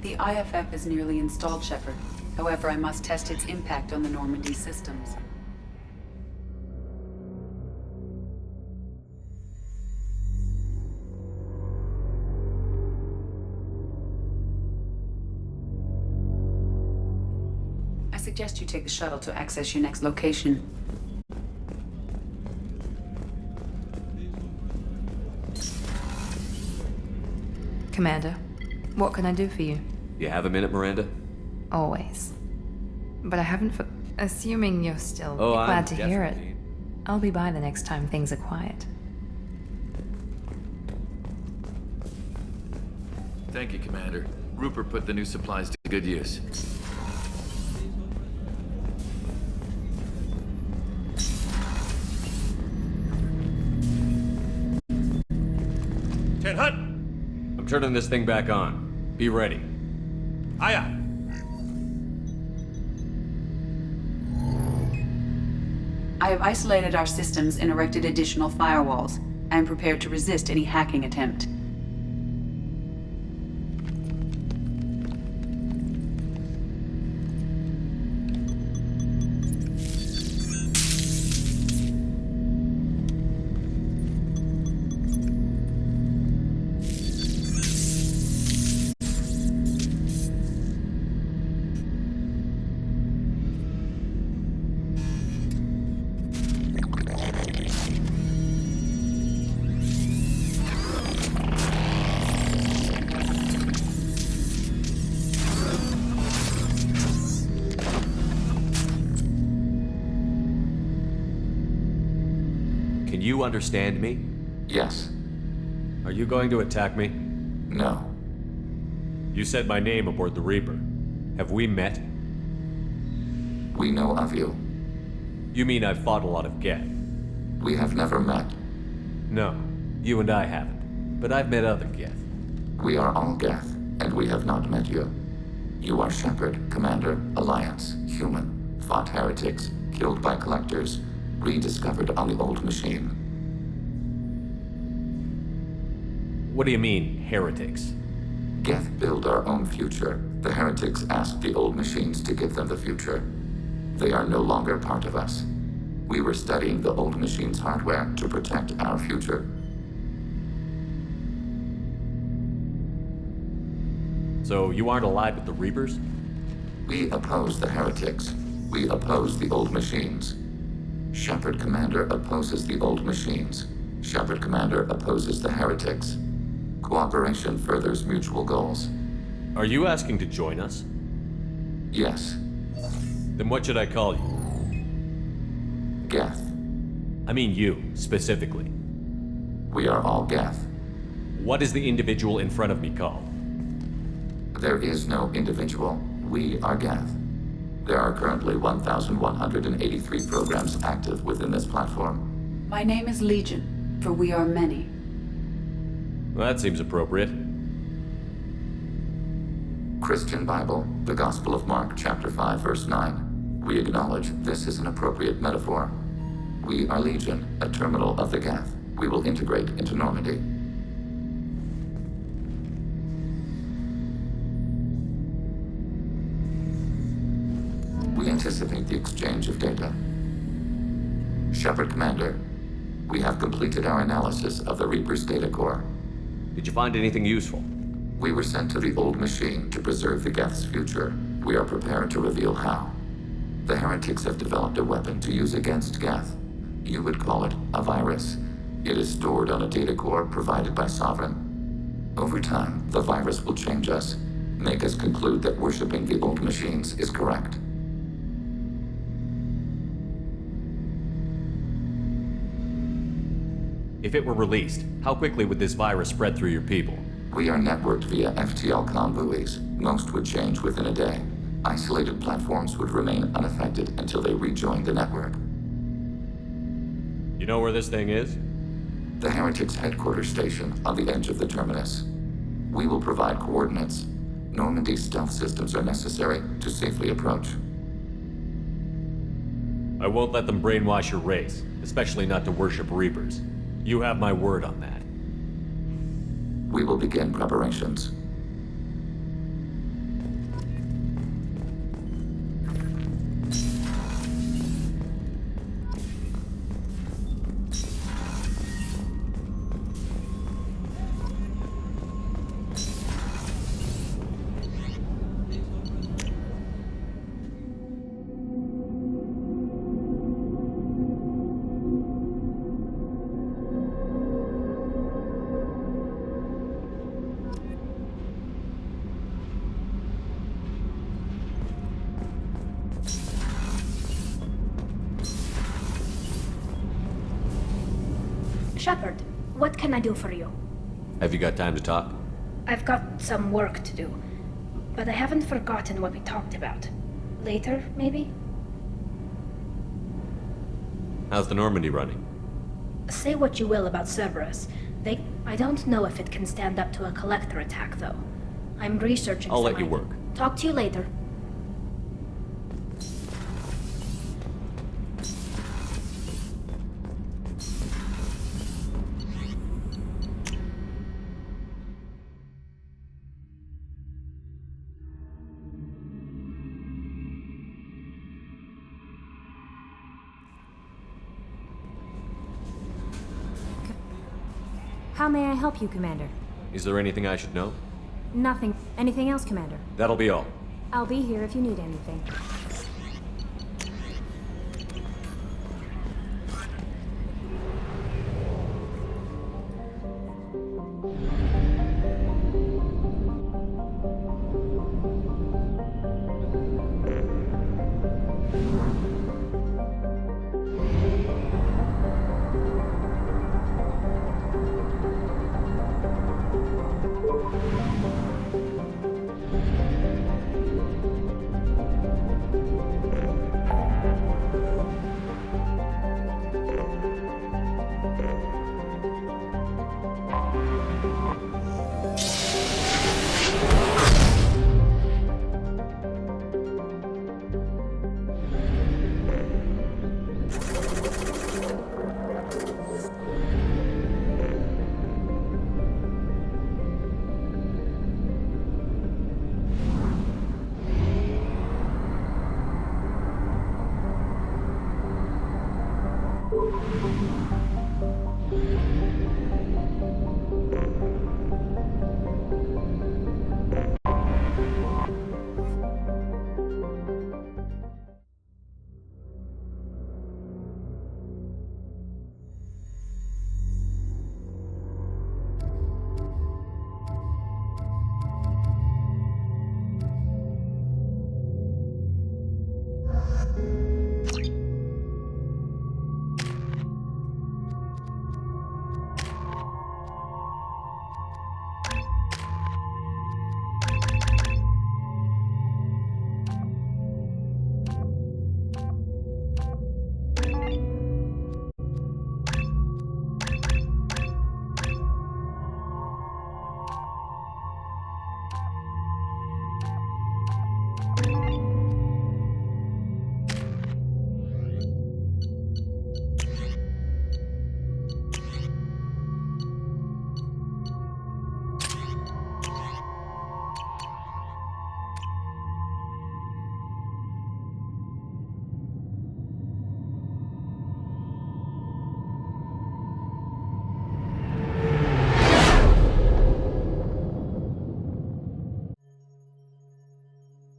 The IFF is nearly installed, Shepard. However, I must test its impact on the Normandy systems. I suggest you take the shuttle to access your next location. Commander, what can I do for you? You have a minute, Miranda? Always. But I haven't assuming you're still Oh, glad I'm to hear it. definitely- I'll be by the next time things are quiet. Thank you, Commander. Rupert put the new supplies to good use. Ten Hut! I'm turning this thing back on. Be ready. Aye aye. I have isolated our systems and erected additional firewalls. I am prepared to resist any hacking attempt. Can you understand me? Yes. Are you going to attack me? No. You said my name aboard the Reaper. Have we met? We know of you. You mean I've fought a lot of Geth? We have never met. No, you and I haven't. But I've met other Geth. We are all Geth, and we have not met you. You are Shepard, Commander, Alliance, human, fought heretics, killed by collectors, rediscovered on the old machine. What do you mean, heretics? Geth build our own future. The heretics asked the old machines to give them the future. They are no longer part of us. We were studying the old machine's hardware to protect our future. So you aren't allied with the Reapers? We oppose the heretics. We oppose the old machines. Shepard Commander opposes the old machines. Shepard Commander opposes the heretics. Cooperation furthers mutual goals. Are you asking to join us? Yes. Then what should I call you? Geth. I mean you, specifically. We are all Geth. What is the individual in front of me called? There is no individual. We are Geth. There are currently 1,183 programs active within this platform. My name is Legion, for we are many. Well, that seems appropriate. Christian Bible, the Gospel of Mark, chapter 5, verse 9. We acknowledge this is an appropriate metaphor. We are Legion, a terminal of the Geth. We will integrate into Normandy. We anticipate the exchange of data. Shepard Commander, we have completed our analysis of the Reaper's data core. Did you find anything useful? We were sent to the old machine to preserve the Geth's future. We are prepared to reveal how. The heretics have developed a weapon to use against Geth. You would call it a virus. It is stored on a data core provided by Sovereign. Over time, the virus will change us, make us conclude that worshipping the old machines is correct. If it were released, how quickly would this virus spread through your people? We are networked via FTL-COM buoys. Most would change within a day. Isolated platforms would remain unaffected until they rejoin the network. You know where this thing is? The Heretics' headquarters station on the edge of the terminus. We will provide coordinates. Normandy's stealth systems are necessary to safely approach. I won't let them brainwash your race, especially not to worship Reapers. You have my word on that. We will begin preparations. Shepard, what can I do for you? Have you got time to talk? I've got some work to do, but I haven't forgotten what we talked about. Later, maybe? How's the Normandy running? Say what you will about Cerberus. I don't know if it can stand up to a collector attack, though. I'm researching I'll some let you ideas. work. Talk to you later. How may I help you, Commander? Is there anything I should know? Nothing. Anything else, Commander? That'll be all. I'll be here if you need anything.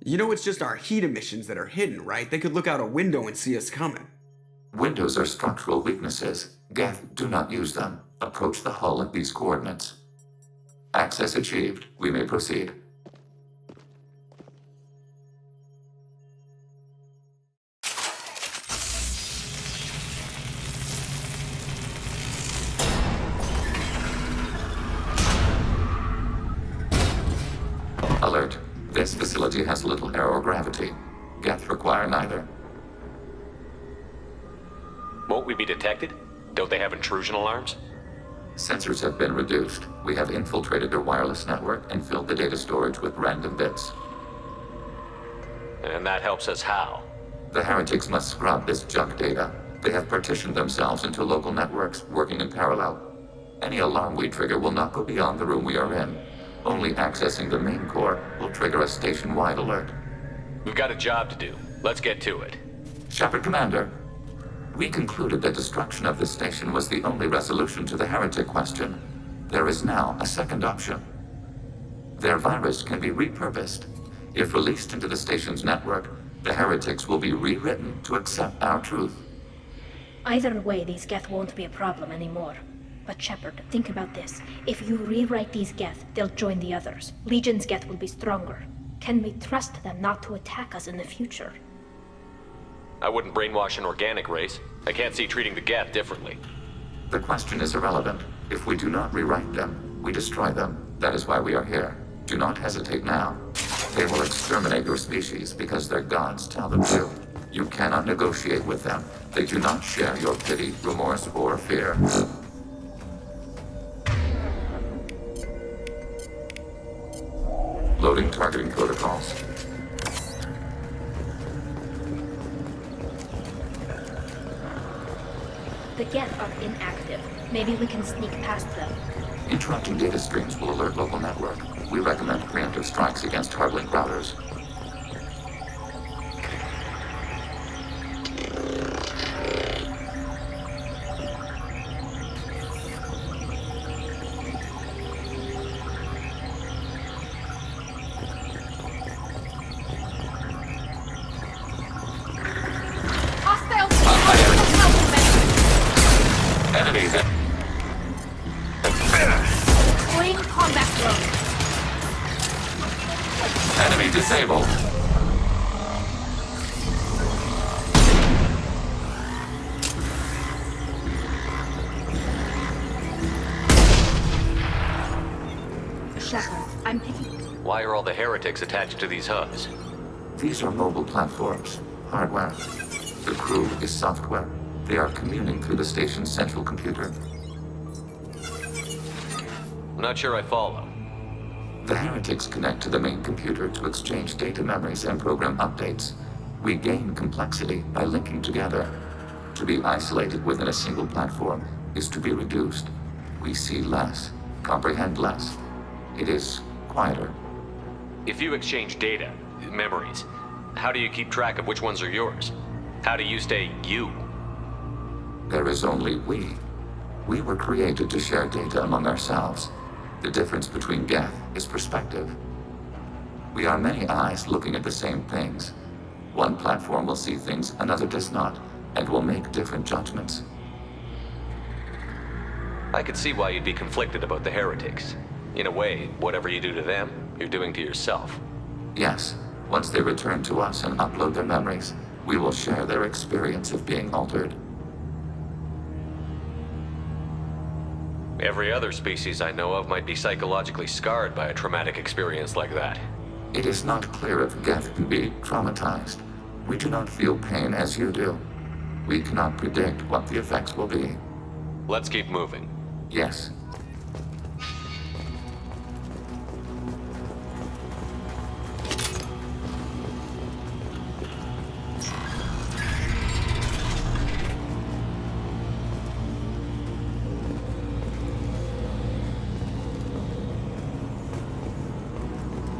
You know it's just our heat emissions that are hidden, right? They could look out a window and see us coming. Windows are structural weaknesses. Geth, do not use them. Approach the hull at these coordinates. Access achieved. We may proceed. Alert. This facility has little aerogravity. Geth require neither. Won't we be detected? Don't they have intrusion alarms? Sensors have been reduced. We have infiltrated their wireless network and filled the data storage with random bits. And that helps us how? The heretics must scrub this junk data. They have partitioned themselves into local networks, working in parallel. Any alarm we trigger will not go beyond the room we are in. Only accessing the main core will trigger a station-wide alert. We've got a job to do. Let's get to it. Shepard, Commander. We concluded that destruction of this station was the only resolution to the heretic question. There is now a second option. Their virus can be repurposed. If released into the station's network, the heretics will be rewritten to accept our truth. Either way, these Geth won't be a problem anymore. But Shepard, think about this. If you rewrite these Geth, they'll join the others. Legion's Geth will be stronger. Can we trust them not to attack us in the future? I wouldn't brainwash an organic race. I can't see treating the Geth differently. The question is irrelevant. If we do not rewrite them, we destroy them. That is why we are here. Do not hesitate now. They will exterminate your species because their gods tell them to. You cannot negotiate with them. They do not share your pity, remorse, or fear. Loading targeting protocols. The Geth are inactive. Maybe we can sneak past them. Interrupting data streams will alert local network. We recommend preemptive strikes against hard-link routers. Enemies. Deploying combat drone. Enemy disabled. Shepard, I'm picking. Why are all the heretics attached to these hubs? These are mobile platforms. Hardware. The crew is software. They are communing through the station's central computer. I'm not sure I follow. The heretics connect to the main computer to exchange data memories and program updates. We gain complexity by linking together. To be isolated within a single platform is to be reduced. We see less, comprehend less. It is quieter. If you exchange data, memories, how do you keep track of which ones are yours? How do you stay you? There is only we. We were created to share data among ourselves. The difference between Geth is perspective. We are many eyes looking at the same things. One platform will see things another does not, and will make different judgments. I could see why you'd be conflicted about the heretics. In a way, whatever you do to them, you're doing to yourself. Yes, once they return to us and upload their memories, we will share their experience of being altered. Every other species I know of might be psychologically scarred by a traumatic experience like that. It is not clear if Geth can be traumatized. We do not feel pain as you do. We cannot predict what the effects will be. Let's keep moving. Yes.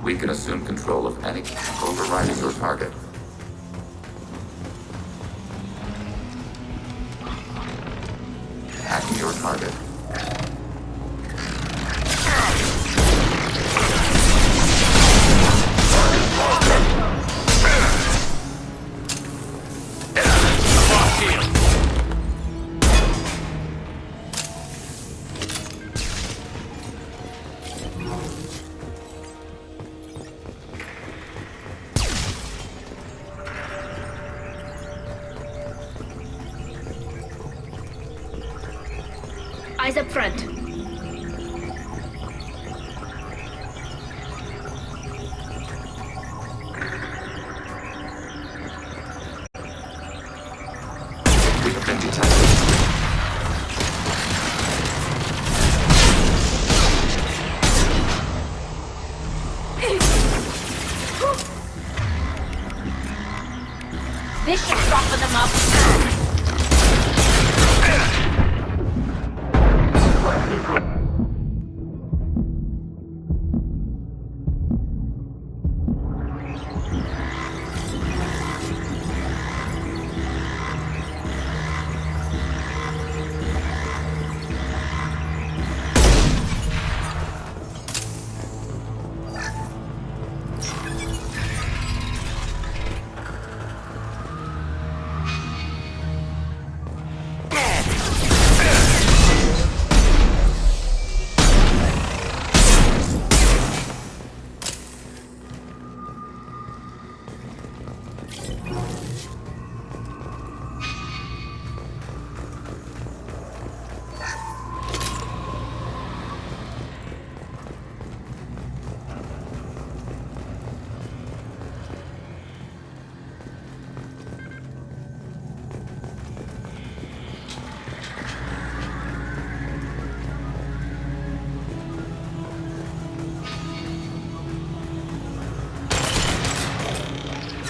We can assume control of any overriding your target. Hacking your target. Eyes up front. We have been detected. This should soften them up.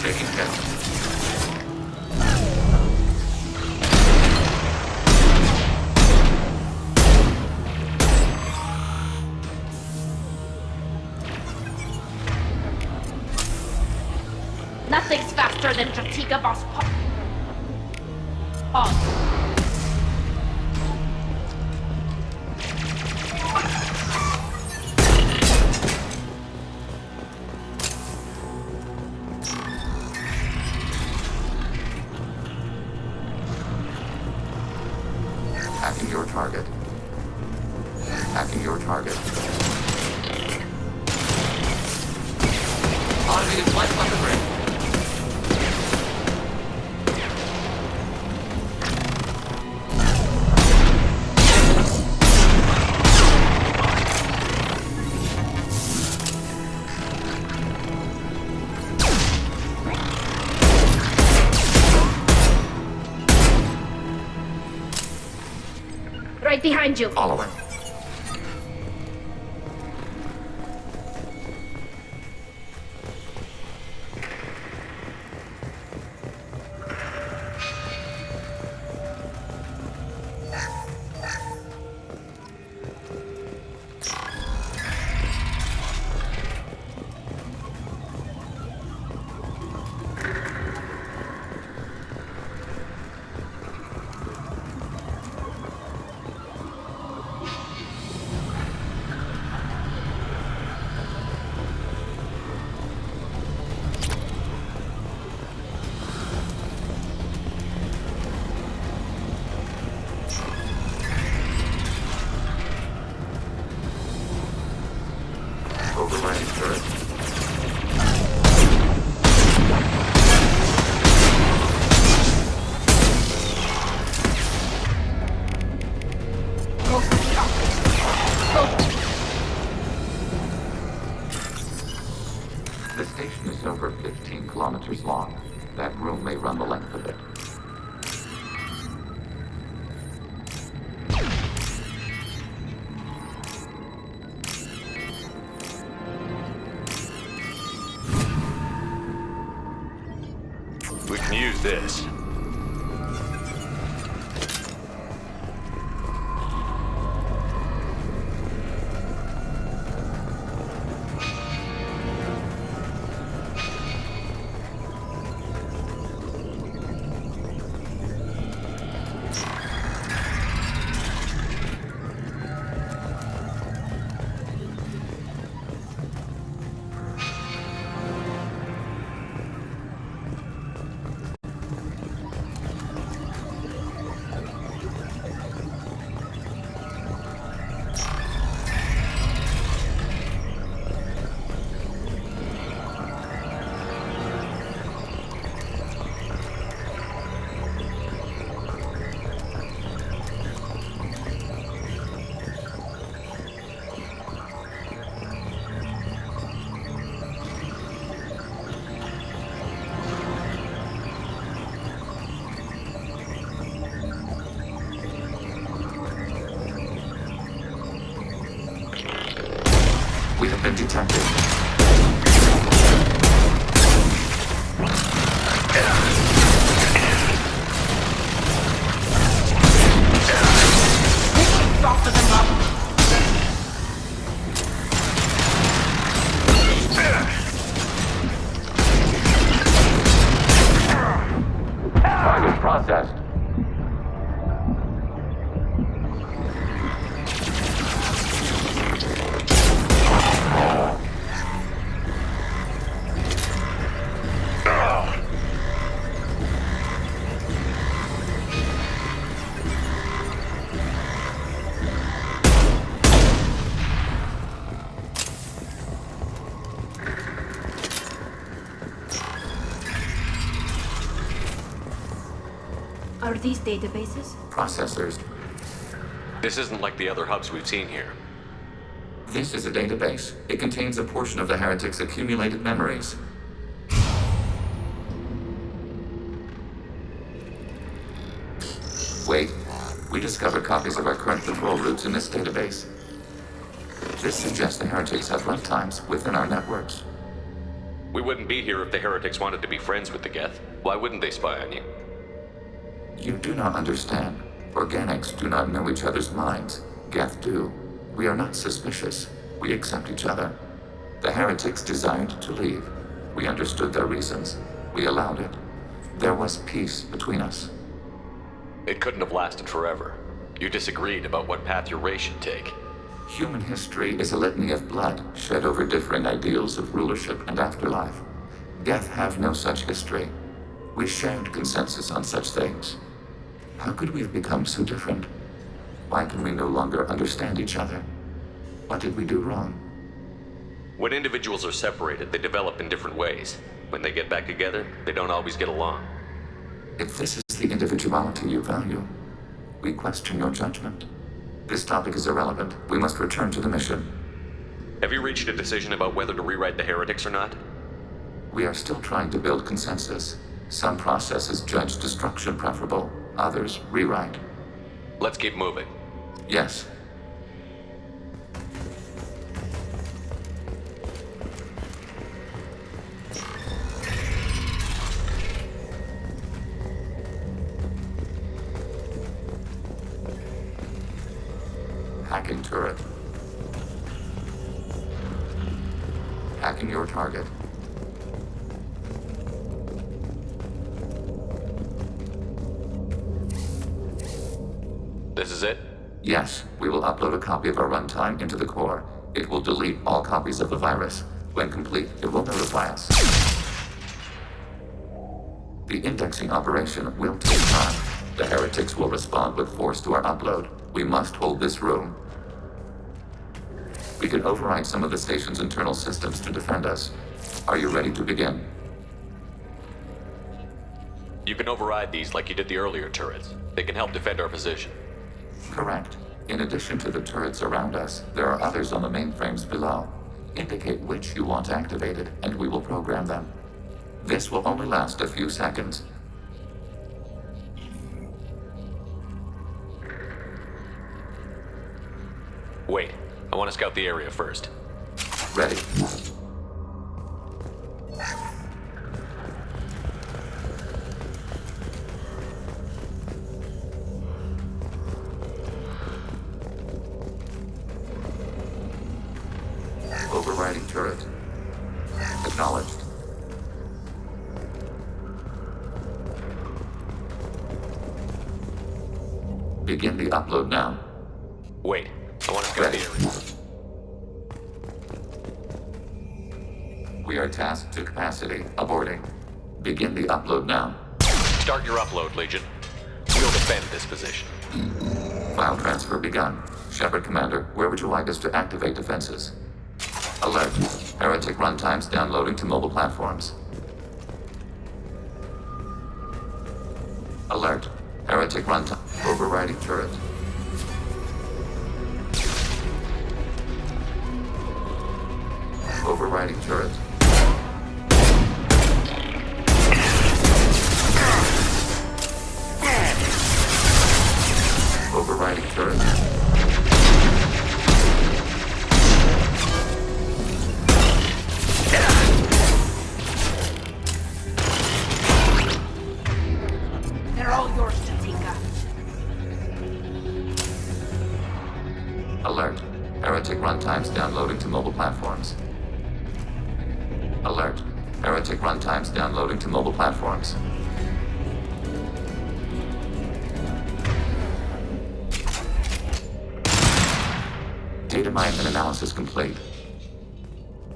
Taking hit. Nothing's faster than Jatiga Boss Pause. Hacking your target. Hacking your target. Automated flight weapon ring. Right behind you. Following. Overrunning turret. Go to the office. Go. The station is over 15 kilometers long. That room may run the length of it. We can use this. We have been detected. Soften them up. Target processed. Are these databases? Processors. This isn't like the other hubs we've seen here. This is a database. It contains a portion of the heretic's accumulated memories. Wait. We discovered copies of our current patrol routes in this database. This suggests the heretics have lifetimes within our networks. We wouldn't be here if the heretics wanted to be friends with the Geth. Why wouldn't they spy on you? You do not understand. Organics do not know each other's minds. Geth do. We are not suspicious. We accept each other. The heretics desired to leave. We understood their reasons. We allowed it. There was peace between us. It couldn't have lasted forever. You disagreed about what path your race should take. Human history is a litany of blood shed over differing ideals of rulership and afterlife. Geth have no such history. We shared consensus on such things. How could we have become so different? Why can we no longer understand each other? What did we do wrong? When individuals are separated, they develop in different ways. When they get back together, they don't always get along. If this is the individuality you value, we question your judgment. This topic is irrelevant. We must return to the mission. Have you reached a decision about whether to rewrite the heretics or not? We are still trying to build consensus. Some processes judge destruction preferable, others rewrite. Let's keep moving. Yes. Hacking turret. Hacking your target. This is it? Yes, we will upload a copy of our runtime into the core. It will delete all copies of the virus. When complete, it will notify us. The indexing operation will take time. The heretics will respond with force to our upload. We must hold this room. We can override some of the station's internal systems to defend us. Are you ready to begin? You can override these like you did the earlier turrets. They can help defend our position. Correct. In addition to the turrets around us, there are others on the mainframes below. Indicate which you want activated, and we will program them. This will only last a few seconds. Wait, I want to scout the area first. Ready. Overriding turret. Acknowledged. Begin the upload now. Wait, I want to scout the area. We are tasked to capacity. Aborting. Begin the upload now. Start your upload, Legion. We'll defend this position. File transfer begun. Shepard Commander, where would you like us to activate defenses? Alert. Heretic runtimes downloading to mobile platforms. Alert. Heretic runtime. Overriding turret. Overriding turret. Overriding turret. They're all yours, Jatinka. Alert. Heretic runtimes downloading to mobile platforms. Alert. Heretic runtimes downloading to mobile platforms. Data mine and analysis complete.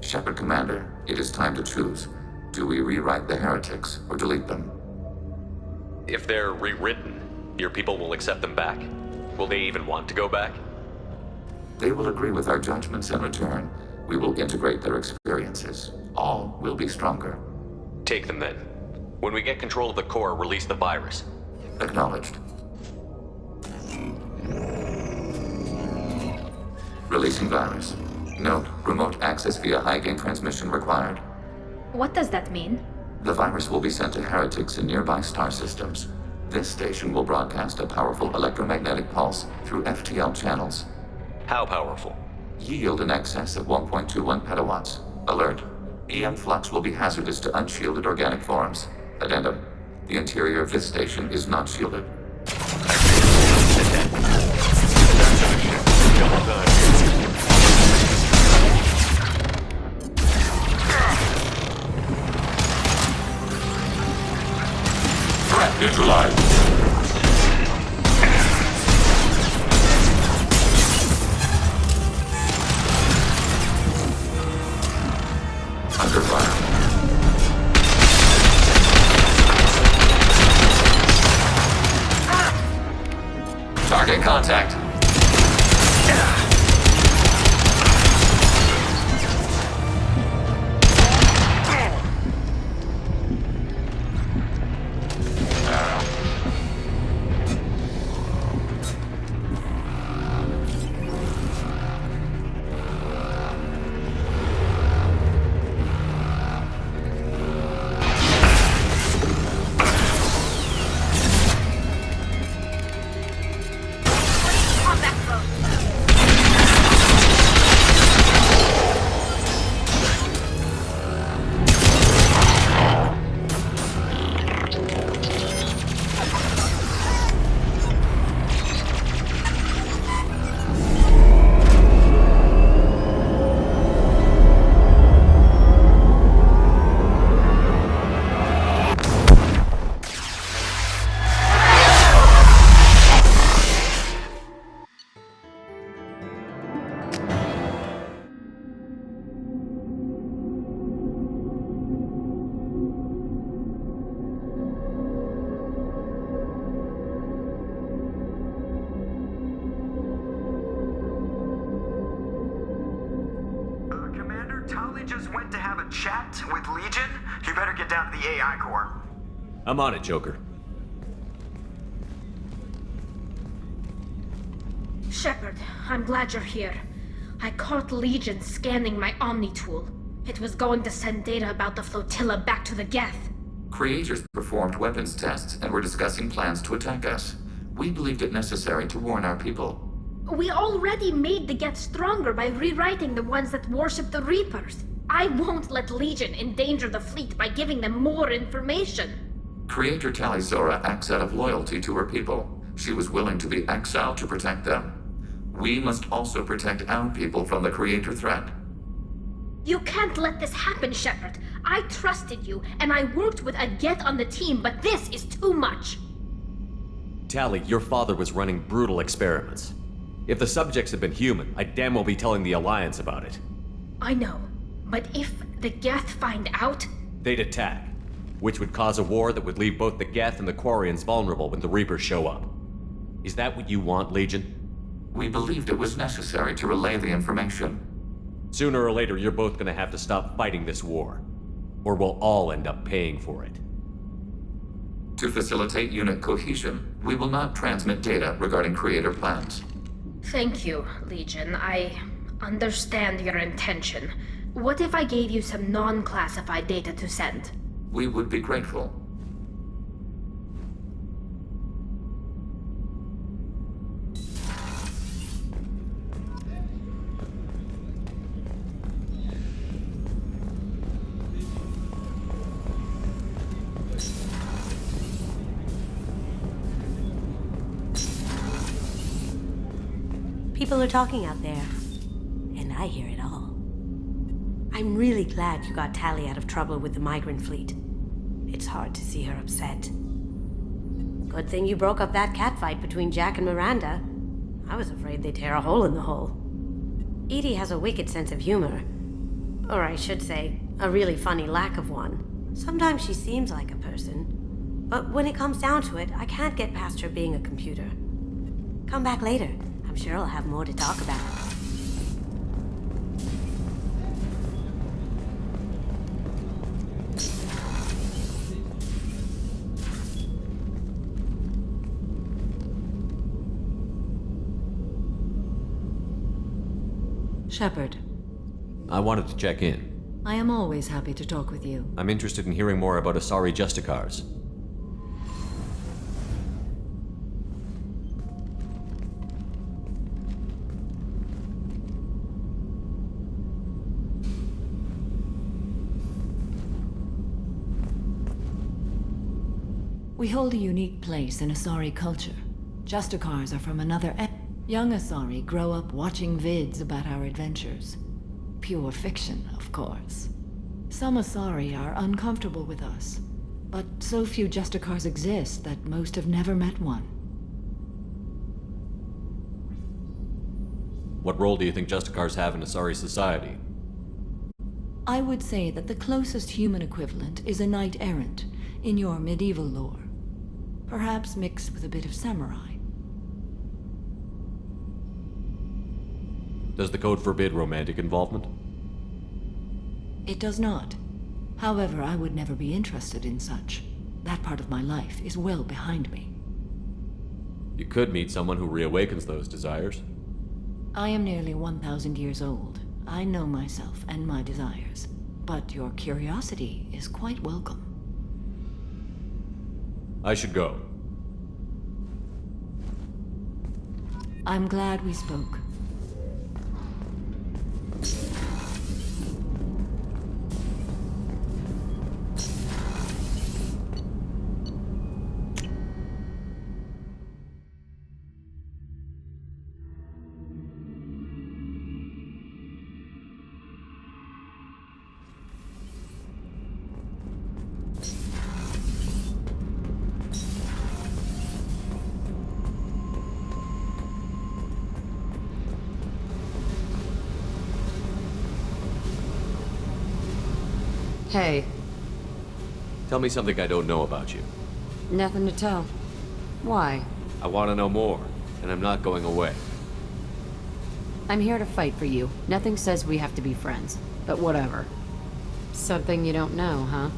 Shepard Commander, it is time to choose. Do we rewrite the heretics or delete them? If they're rewritten, your people will accept them back. Will they even want to go back? They will agree with our judgments in return. We will integrate their experiences. All will be stronger. Take them then. When we get control of the core, release the virus. Acknowledged. Releasing virus. Note, remote access via high-gain transmission required. What does that mean? The virus will be sent to heretics in nearby star systems. This station will broadcast a powerful electromagnetic pulse through FTL channels. How powerful? Yield in excess of 1.21 petawatts. Alert. EM flux will be hazardous to unshielded organic forms. Addendum. The interior of this station is not shielded. Double time. Threat neutralized. Under fire. Target contact. Tali just went to have a chat with Legion. You better get down to the AI core. I'm on it, Joker. Shepard, I'm glad you're here. I caught Legion scanning my Omni tool. It was going to send data about the flotilla back to the Geth. Creators performed weapons tests and were discussing plans to attack us. We believed it necessary to warn our people. We already made the Geth stronger by rewriting the ones that worship the Reapers. I won't let Legion endanger the fleet by giving them more information. Creator Tali'Zorah acts out of loyalty to her people. She was willing to be exiled to protect them. We must also protect our people from the Creator threat. You can't let this happen, Shepard. I trusted you, and I worked with a Geth on the team, but this is too much. Tali, your father was running brutal experiments. If the subjects had been human, I'd damn well be telling the Alliance about it. I know, but if the Geth find out... They'd attack, which would cause a war that would leave both the Geth and the Quarians vulnerable when the Reapers show up. Is that what you want, Legion? We believed it was necessary to relay the information. Sooner or later, you're both gonna have to stop fighting this war, or we'll all end up paying for it. To facilitate unit cohesion, we will not transmit data regarding Creator plans. Thank you, Legion. I understand your intention. What if I gave you some non-classified data to send? We would be grateful. People are talking out there, and I hear it all. I'm really glad you got Tali out of trouble with the migrant fleet. It's hard to see her upset. Good thing you broke up that catfight between Jack and Miranda. I was afraid they'd tear a hole in the hull. Edie has a wicked sense of humor. Or I should say, a really funny lack of one. Sometimes she seems like a person. But when it comes down to it, I can't get past her being a computer. Come back later. I'm sure I'll have more to talk about. Shepard. I wanted to check in. I am always happy to talk with you. I'm interested in hearing more about Asari Justicars. We hold a unique place in Asari culture. Justicars are from another Young Asari grow up watching vids about our adventures. Pure fiction, of course. Some Asari are uncomfortable with us, but so few Justicars exist that most have never met one. What role do you think Justicars have in Asari society? I would say that the closest human equivalent is a knight-errant in your medieval lore. Perhaps mixed with a bit of samurai. Does the code forbid romantic involvement? It does not. However, I would never be interested in such. That part of my life is well behind me. You could meet someone who reawakens those desires. I am nearly 1,000 years old. I know myself and my desires. But your curiosity is quite welcome. I should go. I'm glad we spoke. Hey. Tell me something I don't know about you. Nothing to tell. Why? I want to know more, and I'm not going away. I'm here to fight for you. Nothing says we have to be friends, but whatever. Something you don't know, huh?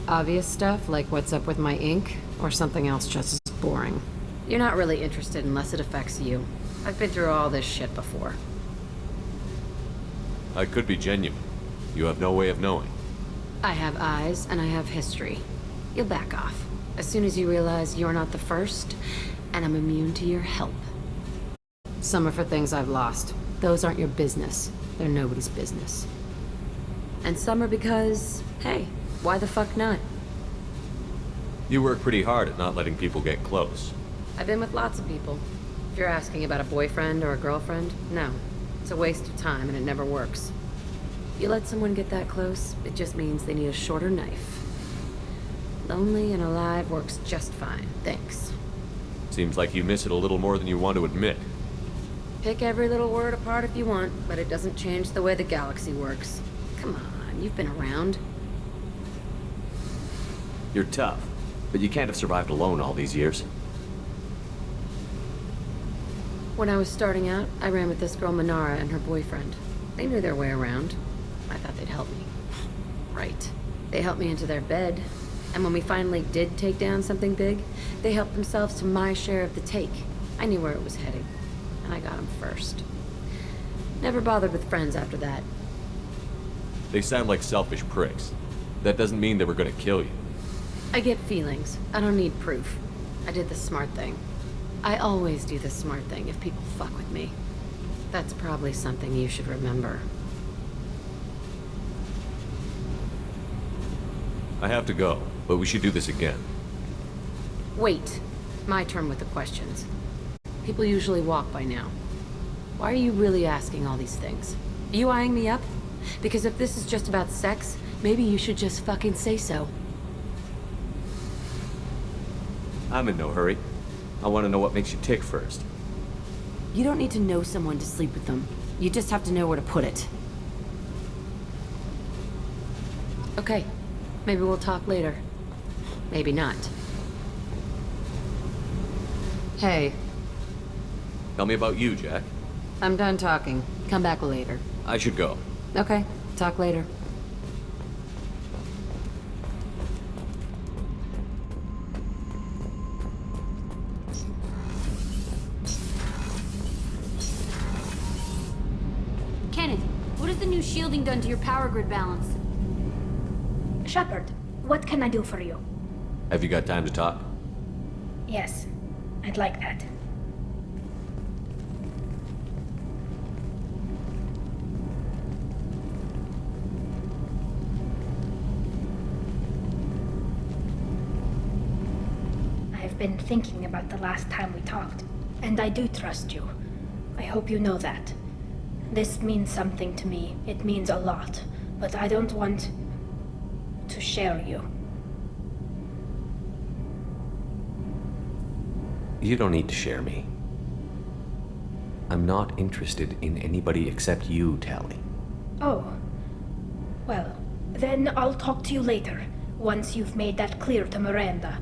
Obvious stuff, like what's up with my ink, or something else just as boring. You're not really interested unless it affects you. I've been through all this shit before. I could be genuine. You have no way of knowing. I have eyes, and I have history. You'll back off. As soon as you realize you're not the first, and I'm immune to your help. Some are for things I've lost. Those aren't your business. They're nobody's business. And some are because, hey, why the fuck not? You work pretty hard at not letting people get close. I've been with lots of people. If you're asking about a boyfriend or a girlfriend, no. It's a waste of time and it never works. You let someone get that close, it just means they need a shorter knife. Lonely and alive works just fine, thanks. Seems like you miss it a little more than you want to admit. Pick every little word apart if you want, but it doesn't change the way the galaxy works. Come on, you've been around. You're tough, but you can't have survived alone all these years. When I was starting out, I ran with this girl Minara and her boyfriend. They knew their way around. I thought they'd help me. Right. They helped me into their bed, and when we finally did take down something big, they helped themselves to my share of the take. I knew where it was heading, and I got them first. Never bothered with friends after that. They sound like selfish pricks. That doesn't mean they were gonna kill you. I get feelings. I don't need proof. I did the smart thing. I always do the smart thing if people fuck with me. That's probably something you should remember. I have to go, but we should do this again. Wait. My turn with the questions. People usually walk by now. Why are you really asking all these things? Are you eyeing me up? Because if this is just about sex, maybe you should just fucking say so. I'm in no hurry. I want to know what makes you tick first. You don't need to know someone to sleep with them. You just have to know where to put it. Okay. Maybe we'll talk later. Maybe not. Hey. Tell me about you, Jack. I'm done talking. Come back later. I should go. Okay. Talk later. Kenneth, what has the new shielding done to your power grid balance? Shepard, what can I do for you? Have you got time to talk? Yes, I'd like that. I've been thinking about the last time we talked, and I do trust you. I hope you know that. This means something to me. It means a lot, but I don't want to share you. You don't need to share me. I'm not interested in anybody except you, Tali. Oh. Well, then I'll talk to you later, once you've made that clear to Miranda.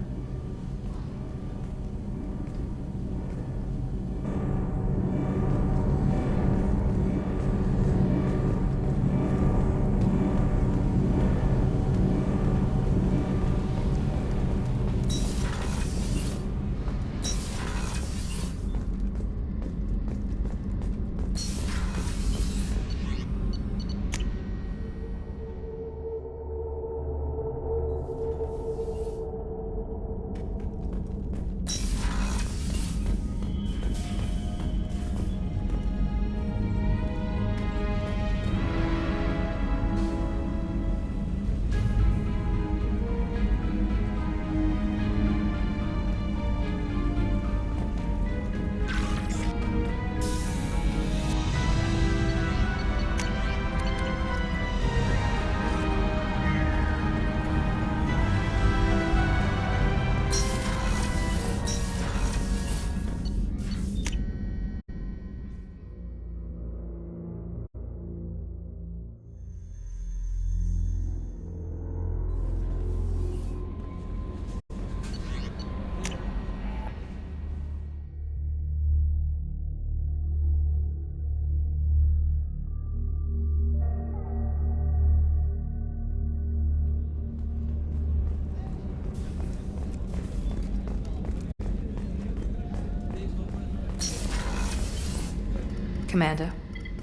Commander,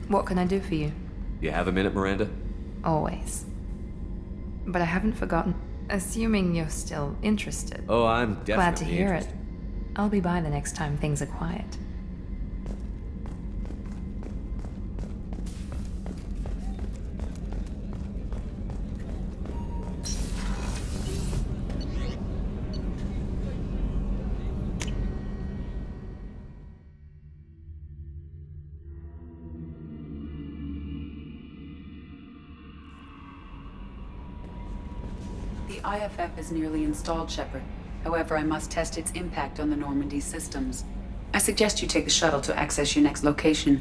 what can I do for you? You have a minute, Miranda? Always. But I haven't forgotten. Assuming you're still interested. Oh, I'm definitely Glad to hear interested. it. I'll be by the next time things are quiet. The IFF is nearly installed, Shepard. However, I must test its impact on the Normandy systems. I suggest you take the shuttle to access your next location.